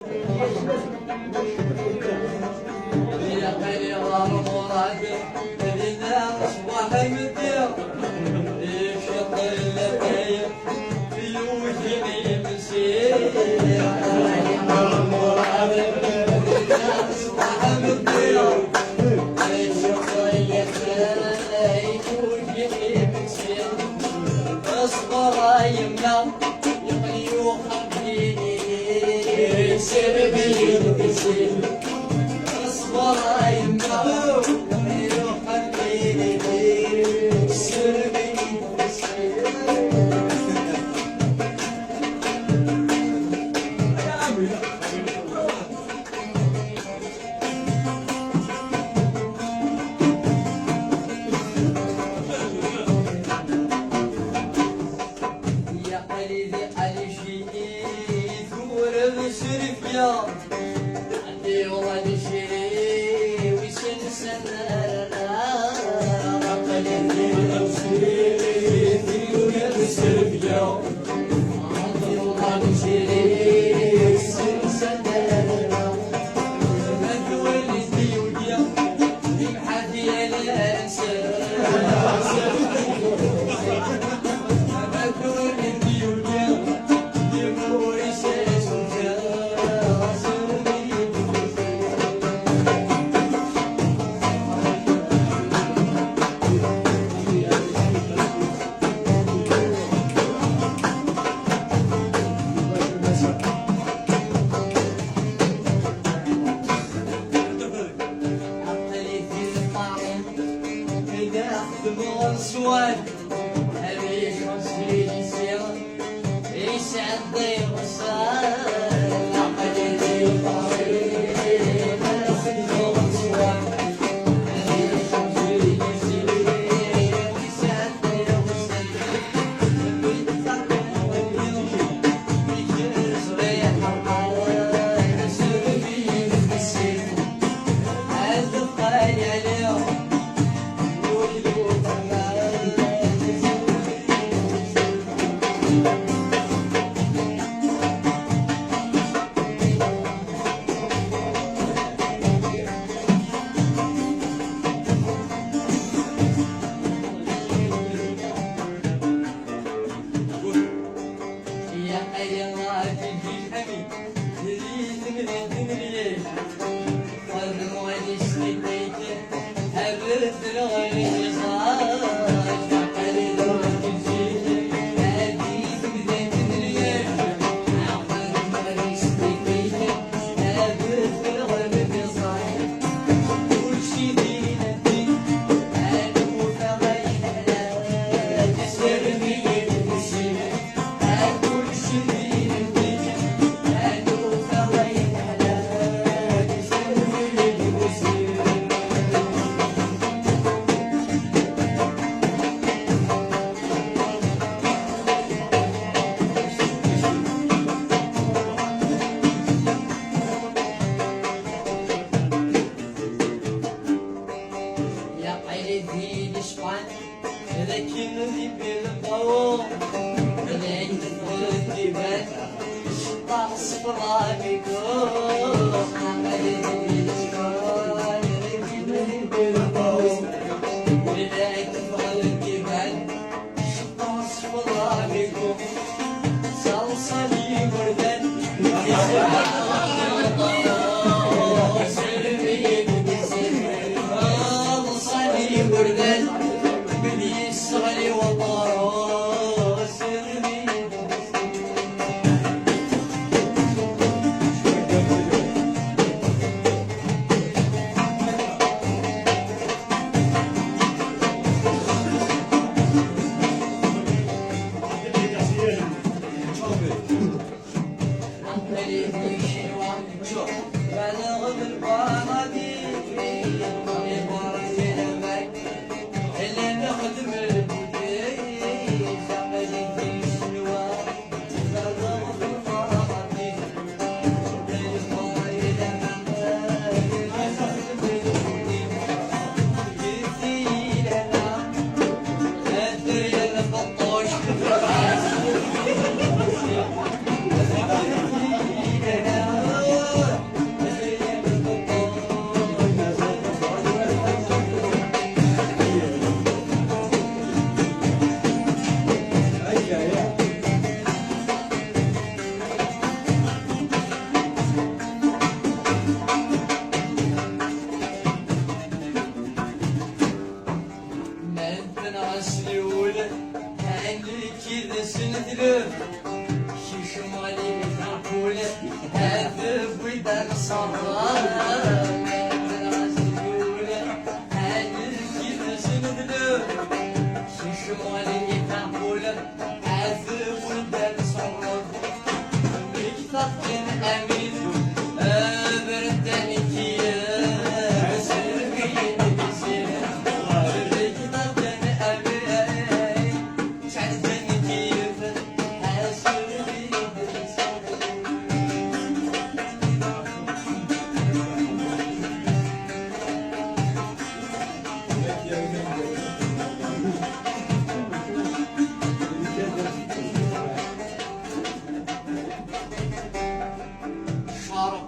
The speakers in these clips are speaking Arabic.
يا خيري غار مراد لنا صباح المدير يشطر اللبايب في وجهي مسير يا خيري غار مراد لنا صباح المدير يشطر اللبايب في وجهي مسير اصبر يمنا يغلي وخبيني سير بيد سير اصبر يمنا يغلي وخبيني سير بيد سير يا قليلي علي شيء ثور بسرف يا عندي والله شيء ويسن سنانا قليلي علي ثور بسرف يا عندي والله شيء ويسن سنانا ما تولدي ويا بمحدي الانسان سؤال أبي شخصي يصير يسعد ضيق السال عقل ذي طريق ناخذ سؤال أبي شخصي يصير يسعد ضيق السال بالفرق واليوم بكرس ريح الحال سبيل السيف هذا القاي اليوم لكن ذي بالقوم لين الدبان شطح صفرا بكم عمل الشكار لكن ذي بالقوم لين الدبان شطح صفرا بكم صلصلي وردان صلصلي وردان باليسرى والله سرني بلغ بالبرادي إلا نخدم البودي زعملي في الشنوى بلغ بالبرادي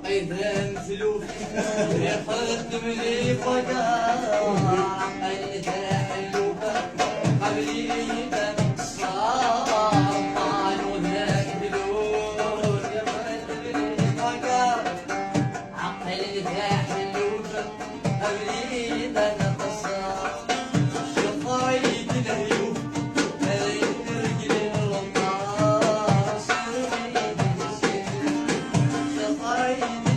إذا مثلوك يقدم لي فقار قلبها حلوها قبلي بنقصار قالوا ذاك دلول يقدم لي فقار عقلها حلوها قبلي بنقصار شفايد الهيوف هاي رجل الغمار سربي شفايد